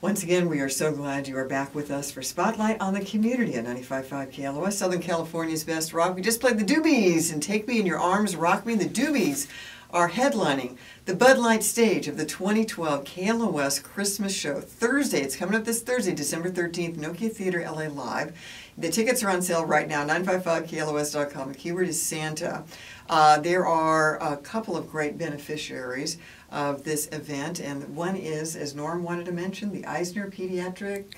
Once again, we are so glad you are back with us for Spotlight on the Community at 95.5 KLOS, Southern California's best rock. We just played the Doobies and Take Me in Your Arms, Rock Me. The Doobies are headlining the Bud Light stage of the 2012 KLOS Christmas show Thursday. It's coming up this Thursday, December 13th, Nokia Theater LA Live. The tickets are on sale right now, 955klos.com. The keyword is Santa. There are a couple of great beneficiaries of this event, and one is, as Norm wanted to mention, the Eisner Pediatric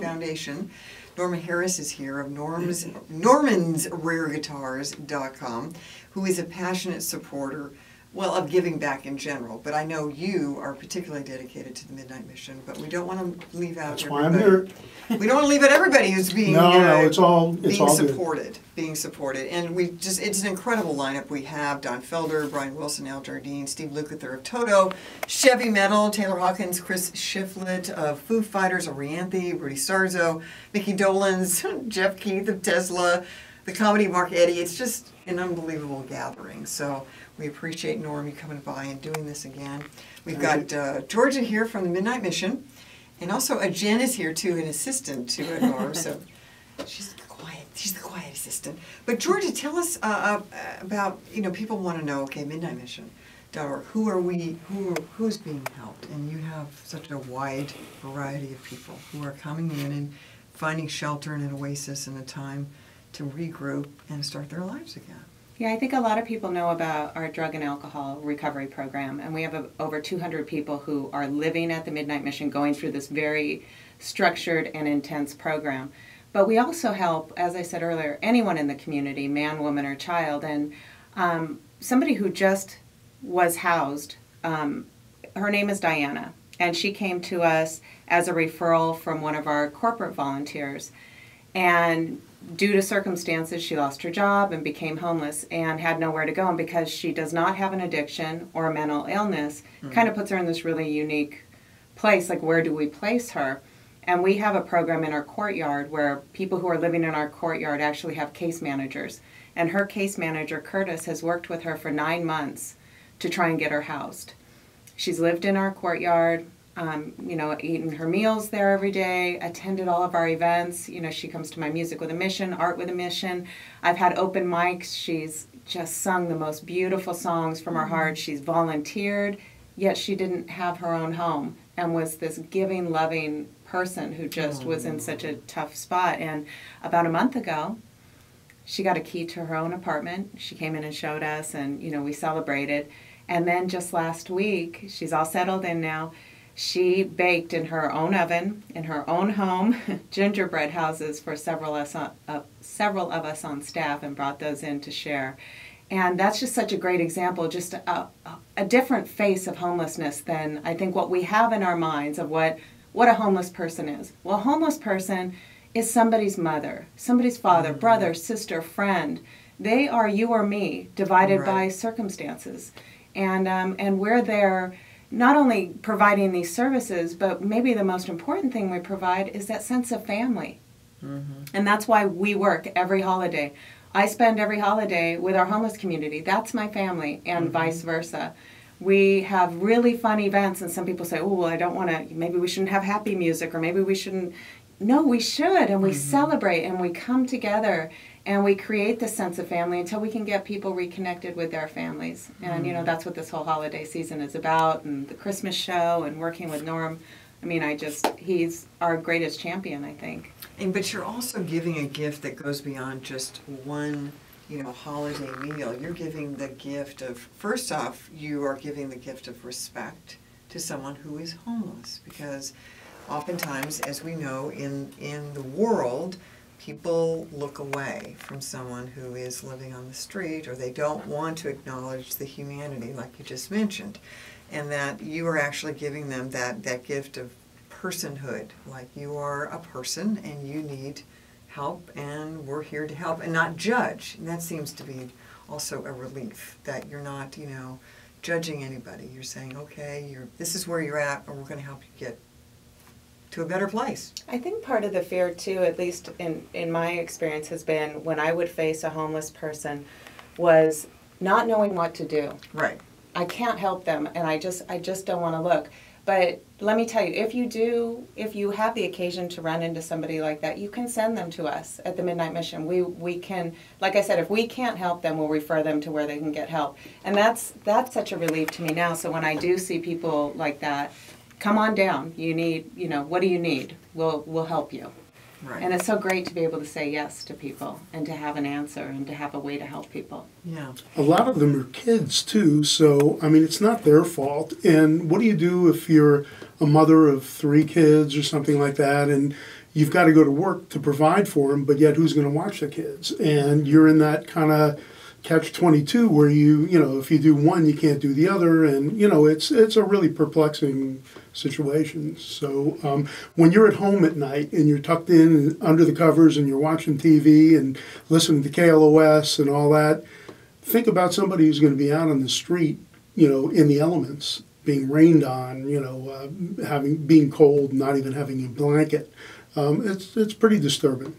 Foundation. Norma Harris is here of NormansRareGuitars.com, who is a passionate supporter, well, of giving back in general. But I know you are particularly dedicated to the Midnight Mission, but we don't want to leave out That's everybody. why I'm here. We don't want to leave out everybody who's being it's all supported. Being supported. And it's an incredible lineup we have. Don Felder, Brian Wilson, Al Jardine, Steve Lukather of Toto, Chevy Metal, Taylor Hawkins, Chris Shiflett of Foo Fighters, Orianthe, Rudy Sarzo, Mickey Dolenz, Jeff Keith of Tesla, the comedy Mark Eddy. It's just an unbelievable gathering. So we appreciate Norm you coming by and doing this again. We've got Georgia here from the Midnight Mission, and also Jen is here too, an assistant to Norm. So she's quiet. She's the quiet assistant. But Georgia, tell us about, people want to know, okay, Midnight Mission.org. Who are we? Who's being helped? And you have such a wide variety of people who are coming in and finding shelter and an oasis and a time to regroup and start their lives again. Yeah, I think a lot of people know about our drug and alcohol recovery program, and we have over 200 people who are living at the Midnight Mission going through this very structured and intense program. But we also help, as I said earlier, anyone in the community, man, woman, or child. And somebody who just was housed, her name is Diana, and she came to us as a referral from one of our corporate volunteers. And due to circumstances, she lost her job and became homeless and had nowhere to go. And because she does not have an addiction or a mental illness, kind of puts her in this really unique place, like where do we place her? And we have a program in our courtyard where people who are living in our courtyard actually have case managers. And her case manager, Curtis, has worked with her for 9 months to try and get her housed. She's lived in our courtyard, eaten her meals there every day, attended all of our events. She comes to my Music with a Mission, Art with a Mission. I've had open mics. She's just sung the most beautiful songs from her heart. She's volunteered, yet she didn't have her own home and was this giving, loving person who just was in such a tough spot. And about a month ago, she got a key to her own apartment. She came in and showed us, and, we celebrated. And then just last week, she's all settled in now, she baked in her own oven, in her own home, gingerbread houses for several of us on staff, and brought those in to share. And that's just such a great example, just a different face of homelessness than I think what we have in our minds of what a homeless person is. Well, a homeless person is somebody's mother, somebody's father, brother, sister, friend. They are you or me, divided by circumstances. And we're there not only providing these services, but maybe the most important thing we provide is that sense of family. And that's why we work every holiday. I spend every holiday with our homeless community. That's my family, and vice versa. We have really fun events, and some people say, oh, well, I don't want to, maybe we shouldn't have happy music, or maybe we shouldn't. No, we should, and we celebrate, and we come together, and we create this sense of family until we can get people reconnected with their families. And, that's what this whole holiday season is about, and the Christmas show, and working with Norm. I mean, he's our greatest champion, I think. But you're also giving a gift that goes beyond just one, holiday meal. You're giving the gift of, first off, you are giving the gift of respect to someone who is homeless, because oftentimes, as we know, in the world, people look away from someone who is living on the street, or they don't want to acknowledge the humanity, like you just mentioned, and that you are actually giving them that gift of personhood, like you are a person and you need help, and we're here to help and not judge. And that seems to be also a relief, that you're not, judging anybody. You're saying, okay, this is where you're at, and we're going to help you get to a better place. I think part of the fear too, at least in my experience, has been when I would face a homeless person, was not knowing what to do. Right. I can't help them, and I just don't want to look. But let me tell you, if you have the occasion to run into somebody like that, you can send them to us at the Midnight Mission. We can, like I said, if we can't help them, we'll refer them to where they can get help. And that's such a relief to me now. So when I do see people like that, come on down. You need, what do you need? We'll help you. Right. And it's so great to be able to say yes to people and to have an answer and to have a way to help people. Yeah. A lot of them are kids too, so I mean it's not their fault. And what do you do if you're a mother of 3 kids or something like that, and you've got to go to work to provide for them, but yet who's going to watch the kids? And you're in that kind of catch-22 where if you do one, you can't do the other, and it's a really perplexing situation. So when you're at home at night and you're tucked in under the covers and you're watching TV and listening to KLOS and all that, think about somebody who's going to be out on the street, in the elements, being rained on, being cold, not even having a blanket. It's pretty disturbing.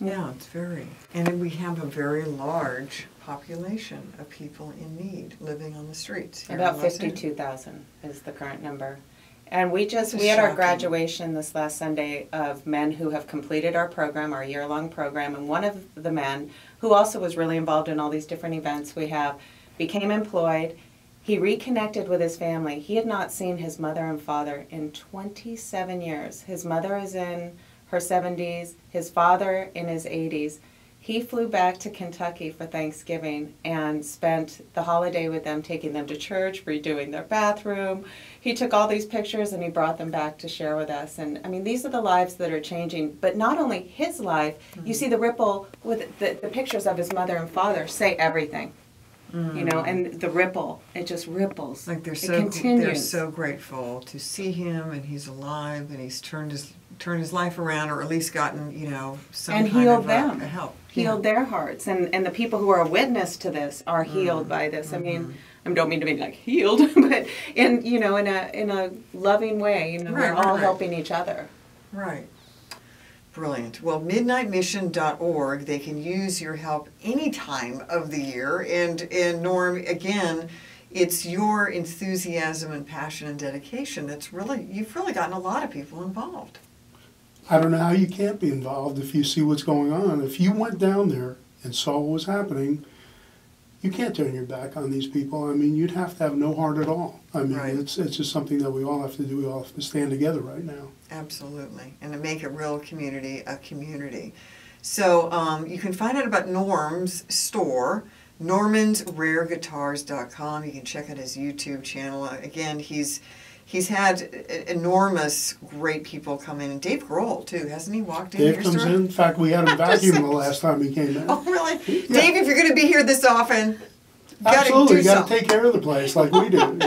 Yeah, it's very. And we have a very large population of people in need living on the streets. Here About in Los Angeles. 52,000 is the current number. And we had our shocking. graduation this last Sunday of men who have completed our program, our year-long program, and one of the men, who also was really involved in all these different events we have, became employed. He reconnected with his family. He had not seen his mother and father in 27 years. His mother is in her 70s, his father in his 80s. He flew back to Kentucky for Thanksgiving and spent the holiday with them, taking them to church, redoing their bathroom. He took all these pictures and he brought them back to share with us. And I mean, these are the lives that are changing, but not only his life, you see the ripple with the pictures of his mother and father say everything. And the ripple, it just ripples. Like it continues. they're so grateful to see him, and he's alive, and he's turned his life around, or at least gotten some and kind healed of them. a help. Healed their hearts, and the people who are a witness to this are healed by this. I mean, I don't mean to be like healed, but in a loving way. We're all helping each other. Right. Brilliant. Well, midnightmission.org, they can use your help any time of the year. And Norm, again, it's your enthusiasm and passion and dedication you've really gotten a lot of people involved. I don't know how you can't be involved if you see what's going on. If you went down there and saw what was happening, you can't turn your back on these people. I mean, you'd have to have no heart at all. I mean, it's just something that we all have to do. We all have to stand together right now. Absolutely. And to make a real community a community. So you can find out about Norm's store, normansrareguitars.com. You can check out his YouTube channel. Again, he's had enormous great people come in, and Dave Grohl too, hasn't he walked in? Dave comes in. In fact, we had him vacuum the last time he came in. Oh, really? Yeah. Dave, if you're going to be here this often, absolutely, you got to take care of the place like we do.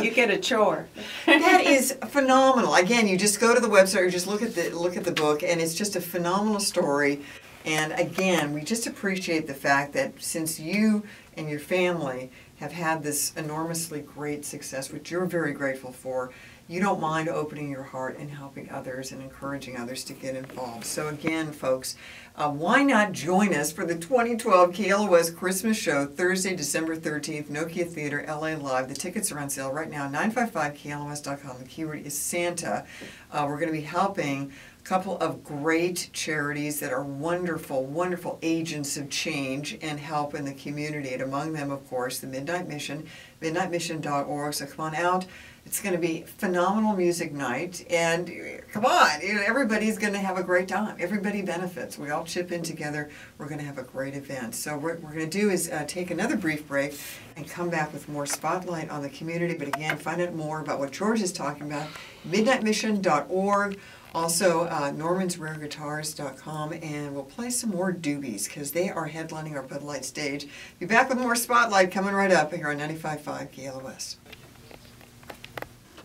You get a chore. That is phenomenal. Again, you just go to the website or just look at the book, and it's just a phenomenal story. And again, we just appreciate the fact that since you and your family have had this enormously great success, which you're very grateful for, you don't mind opening your heart and helping others and encouraging others to get involved. So again, folks, why not join us for the 2012 KLOS Christmas Show, Thursday, December 13th, Nokia Theater, LA Live. The tickets are on sale right now, 955KLOS.com. The keyword is Santa. We're going to be helping a couple of great charities that are wonderful, wonderful agents of change and help in the community. And among them, of course, the Midnight Mission, midnightmission.org. So come on out. It's going to be phenomenal music night, and come on, everybody's going to have a great time. Everybody benefits. We all chip in together. We're going to have a great event. So what we're going to do is take another brief break and come back with more spotlight on the community. But again, find out more about what George is talking about, midnightmission.org. Also, normansrareguitars.com, and we'll play some more doobies because they are headlining our Bud Light stage. Be back with more spotlight coming right up here on 95.5 KLOS.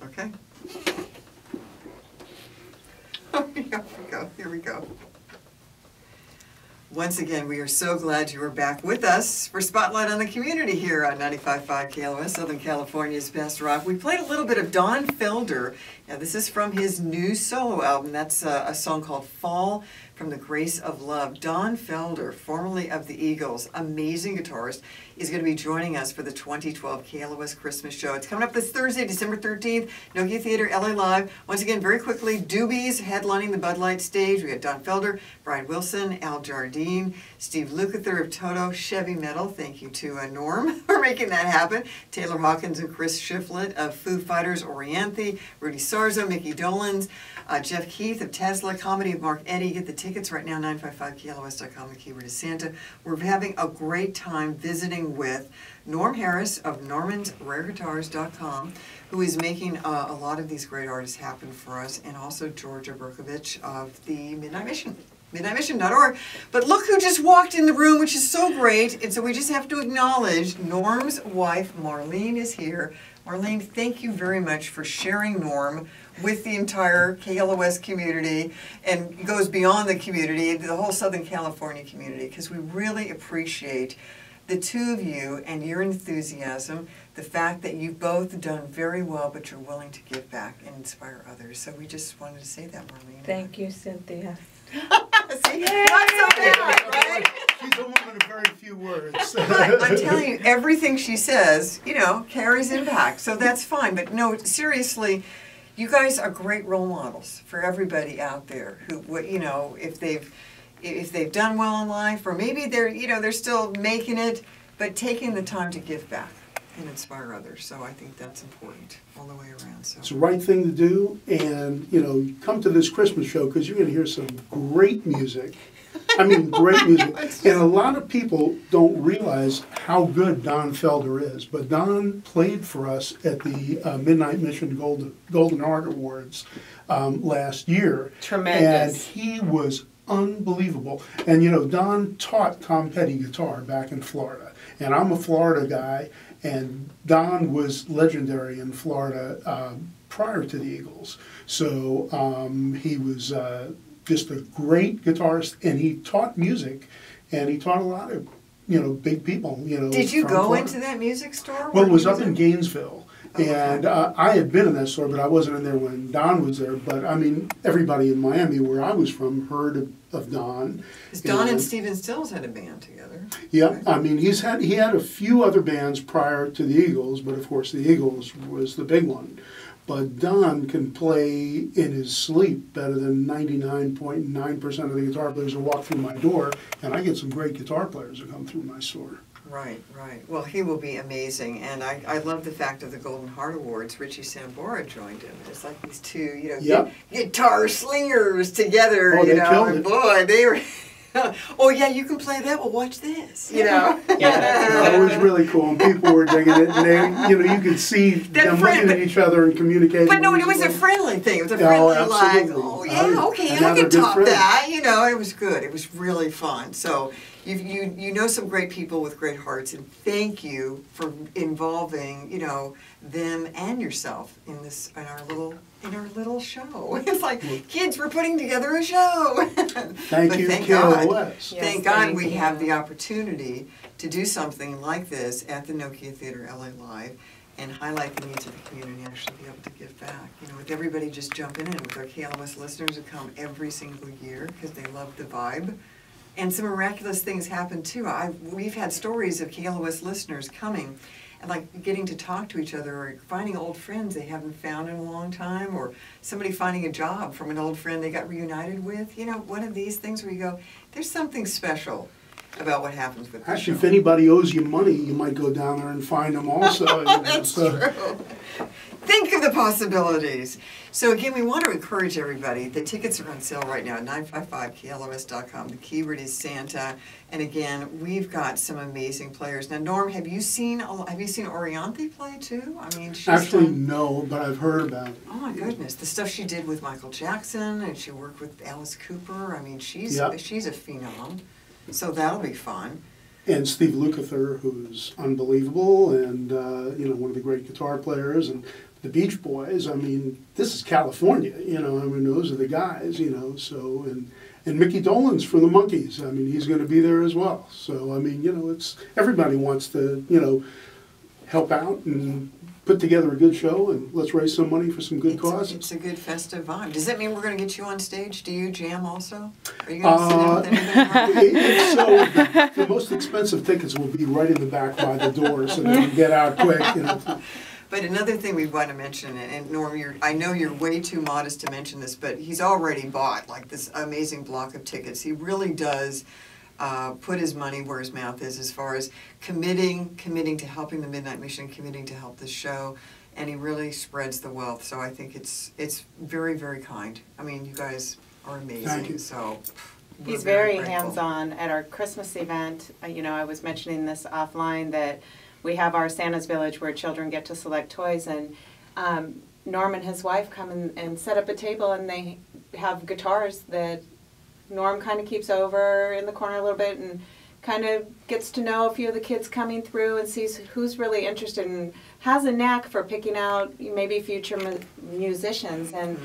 Okay. Here we go. Once again, we are so glad you are back with us for Spotlight on the Community here on 95.5 KLOS, Southern California's best rock. We played a little bit of Don Felder. Now, this is from his new solo album. That's a song called Fall from the Grace of Love. Don Felder, formerly of the Eagles, amazing guitarist, is going to be joining us for the 2012 KLOS Christmas show. It's coming up this Thursday, December 13th, Nokia Theater, LA Live. Once again, very quickly, Doobies headlining the Bud Light stage. We got Don Felder, Brian Wilson, Al Jardine, Steve Lukather of Toto, Chevy Metal. Thank you to Norm for making that happen. Taylor Hawkins and Chris Shiflett of Foo Fighters, Orianthi, Rudy Sarzo, Mickey Dolenz, Jeff Keith of Tesla, Comedy of Mark Eddy. Get the tickets right now, 955klos.com. The keyword is Santa. We're having a great time visiting with Norm Harris of normansrareguitars.com, who is making a lot of these great artists happen for us, and also Georgia Berkovich of the Midnight Mission. MidnightMission.org. But look who just walked in the room, which is so great. And so we just have to acknowledge Norm's wife, Marlene, is here. Marlene, thank you very much for sharing Norm with the entire KLOS community, and goes beyond the community, the whole Southern California community, because we really appreciate the two of you and your enthusiasm, the fact that you've both done very well, but you're willing to give back and inspire others. So we just wanted to say that, Marlene. Thank you, Cynthia. See, not so bad, right? She's a woman of very few words. But I'm telling you, everything she says, carries impact. So that's fine. But no, seriously, you guys are great role models for everybody out there who, if they've done well in life, or maybe they're still making it, but taking the time to give back and inspire others. So I think that's important all the way around. So It's the right thing to do, and come to this Christmas show because you're going to hear some great music. I mean, great music. And a lot of people don't realize how good Don Felder is, but Don played for us at the Midnight Mission Golden Heart Awards last year. Tremendous. And he was unbelievable. And Don taught Tom Petty guitar back in Florida, and I'm a Florida guy, and Don was legendary in Florida prior to the Eagles. So he was just a great guitarist, and he taught music, and he taught a lot of big people. did you from go Florida. into that music store? Well, it Where was he up in Gainesville. And I had been in that store, but I wasn't in there when Don was there. But I mean, everybody in Miami, where I was from, heard of Don. Don and Stephen Stills had a band together. Yeah, right? I mean, he had a few other bands prior to the Eagles, but of course the Eagles was the big one. But Don can play in his sleep better than 99.9% of the guitar players who walk through my door, and I get some great guitar players who come through my store. Right. Well, he will be amazing, and I love the fact of the Golden Heart Awards. Richie Sambora joined him. It's like these two, Yep. guitar slingers together. Oh, they killed and it. boy, they were. Oh yeah, you can play that. Well, watch this. It was really cool, and people were digging it, and they, you could see them looking at each other and communicating. But no, it was a easily. friendly thing. It was a friendly, absolutely. okay, And now I they're can good top friends. that. It was good. It was really fun. So you know some great people with great hearts, and thank you for involving them and yourself in our little show. It's like, kids, we're putting together a show. Thank you, thank KLOS. God. Yes, Thank God thank we you. have the opportunity to do something like this at the Nokia Theater LA Live and highlight the needs of the community and actually be able to give back. With everybody just jumping in, with our KLOS listeners who come every single year because they love the vibe. And some miraculous things happen too. We've had stories of KLOS listeners coming and like getting to talk to each other, or finding old friends they haven't found in a long time, or somebody finding a job from an old friend they got reunited with. One of these things where you go, there's something special about what happens with this Actually, if show. anybody owes you money, you might go down there and find them also. That's true. Think of the possibilities. So again, we want to encourage everybody. The tickets are on sale right now at 955klos.com. The keyword is Santa. And again, we've got some amazing players. Now, Norm, have you seen Orianthi play too? I mean, she's Actually, done, no, but I've heard about it. oh my goodness, the stuff she did with Michael Jackson, and she worked with Alice Cooper. I mean, she's Yep. a phenom. So that'll be fun. And Steve Lukather, who's unbelievable, and one of the great guitar players, and the Beach Boys. I mean, this is California. I mean, those are the guys. So and Mickey Dolenz from the Monkees. I mean, he's going to be there as well. So I mean, it's everybody wants to help out and put together a good show, and let's raise some money for some good causes. It's a good festive vibe. Does that mean we're going to get you on stage? Do you jam also? Are you going to sit down with anybody? If so, the most expensive tickets will be right in the back by the door, so they can get out quick. You know. But another thing we want to mention, and Norm, I know you're way too modest to mention this, but he's already bought like this amazing block of tickets. He really does put his money where his mouth is as far as committing to helping the Midnight Mission, committing to help this show, and he really spreads the wealth. So I think it's very, very kind. I mean, you guys are amazing. Thank you. So He's very hands-on at our Christmas event. You know, I was mentioning this offline that we have our Santa's Village where children get to select toys, and Norm and his wife come and set up a table, and they have guitars that Norm kind of keeps over in the corner a little bit and kind of gets to know a few of the kids coming through and sees who's really interested and has a knack for picking out maybe future musicians. And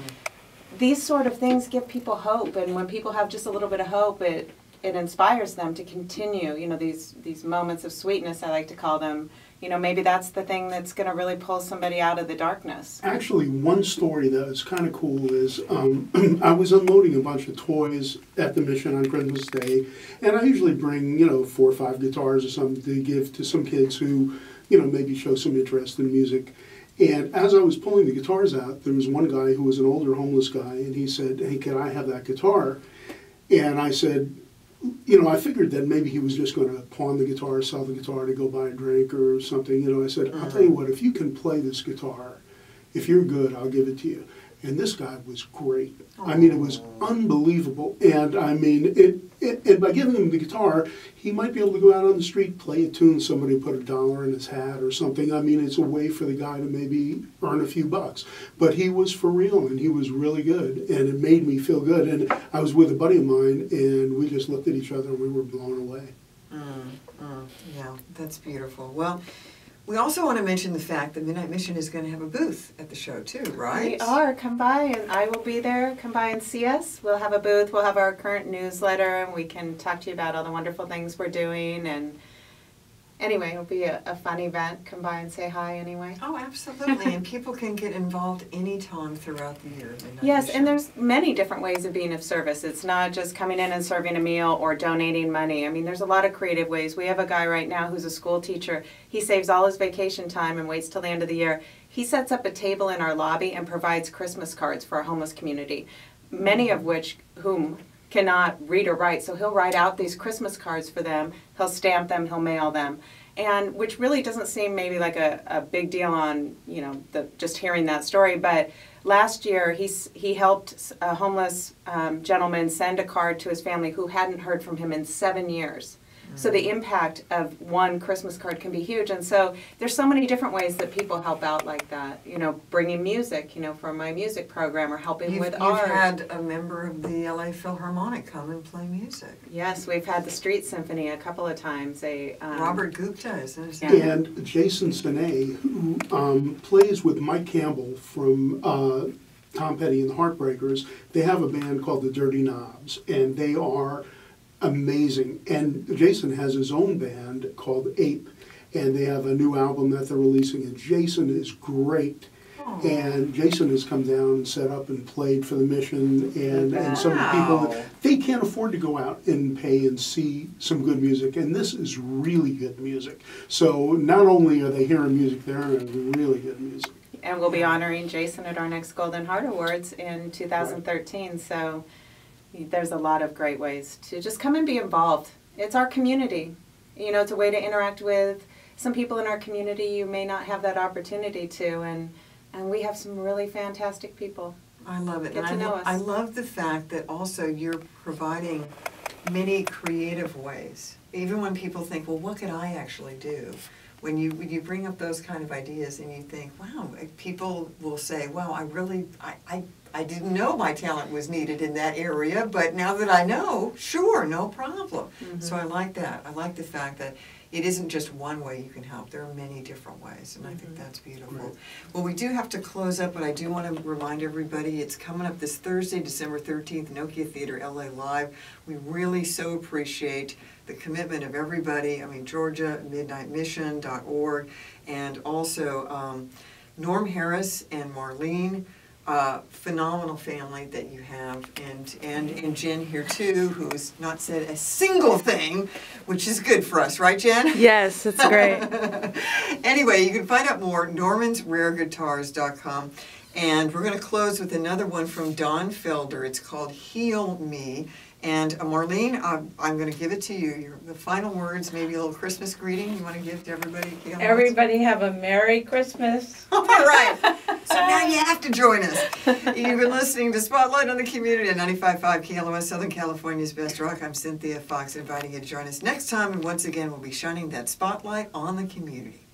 these sort of things give people hope, and when people have just a little bit of hope, it inspires them to continue, you know, these moments of sweetness, I like to call them. You know, maybe that's the thing that's going to really pull somebody out of the darkness. Actually, one story that is kind of cool is I was unloading a bunch of toys at the mission on Christmas Day, and I usually bring, you know, 4 or 5 guitars or something to give to some kids who, you know, maybe show some interest in music. And as I was pulling the guitars out, there was one guy who was an older homeless guy, and he said, "Hey, can I have that guitar?" And I said, you know, I figured that maybe he was just going to pawn the guitar, sell the guitar to go buy a drink or something. You know, I said, "I'll tell you what, if you can play this guitar, if you're good, I'll give it to you." And this guy was great. I mean, it was unbelievable. And I mean, and by giving him the guitar, he might be able to go out on the street, play a tune, somebody put $1 in his hat or something. I mean, it's a way for the guy to maybe earn a few bucks. But he was for real, and he was really good, and it made me feel good. And I was with a buddy of mine, and we just looked at each other, and we were blown away. Yeah, that's beautiful. Well, we also want to mention the fact that Midnight Mission is going to have a booth at the show too, right? We are. Come by, and I will be there. Come by and see us. We'll have a booth. We'll have our current newsletter, and we can talk to you about all the wonderful things we're doing. And anyway, it'll be a fun event. Come by and say hi anyway. Oh, absolutely. And people can get involved anytime throughout the year. Yes, and there's many different ways of being of service. It's not just coming in and serving a meal or donating money. I mean, there's a lot of creative ways. We have a guy right now who's a school teacher. He saves all his vacation time and waits till the end of the year. He sets up a table in our lobby and provides Christmas cards for our homeless community, many of whom cannot read or write. So he'll write out these Christmas cards for them. He'll stamp them. He'll mail them. And which really doesn't seem maybe like a big deal on, you know, just hearing that story. But last year he helped a homeless gentleman send a card to his family who hadn't heard from him in 7 years. So the impact of one Christmas card can be huge. And so there's so many different ways that people help out like that. You know, bringing music, you know, for my music program, or helping with art. You've had a member of the LA Philharmonic come and play music. Yes, we've had the Street Symphony a couple of times. Robert Gupta, isn't it? Yeah. And Jason Sinet, who plays with Mike Campbell from Tom Petty and the Heartbreakers, they have a band called the Dirty Knobs, and they are amazing. And Jason has his own band called Ape, and they have a new album that they're releasing, and Jason is great. Aww. And Jason has come down and set up and played for the mission, and some of the people, they can't afford to go out and pay and see some good music, and this is really good music. So not only are they hearing music, they're hearing really good music. And we'll be honoring Jason at our next Golden Heart Awards in 2013, right. So there's a lot of great ways to just come and be involved. It's our community. You know, it's a way to interact with some people in our community you may not have that opportunity to, and we have some really fantastic people. I love it. Get to know us. I love the fact that also you're providing many creative ways. Even when people think, well, what could I actually do? When you bring up those kind of ideas and you think, wow, people will say, wow, I didn't know my talent was needed in that area, but now that I know, sure, no problem. Mm-hmm. So I like that. I like the fact that it isn't just one way you can help. There are many different ways, and I think that's beautiful. Right. Well, we do have to close up, but I do want to remind everybody, it's coming up this Thursday, December 13th, Nokia Theater LA Live. We really so appreciate the commitment of everybody. I mean, Georgia, MidnightMission.org, and also Norm Harris and Marlene, phenomenal family that you have, and Jen here too, who's not said a single thing, which is good for us, right, Jen? Yes, it's great. Anyway, you can find out more at normansrareguitars.com. And we're going to close with another one from Don Felder. It's called Heal Me. And Marlene, I'm going to give it to you. The final words, maybe a little Christmas greeting you want to give to everybody? Everybody have a Merry Christmas. All right. So now you have to join us. You've been listening to Spotlight on the Community at 95.5 KLOS, Southern California's Best Rock. I'm Cynthia Fox, inviting you to join us next time. And once again, we'll be shining that spotlight on the community.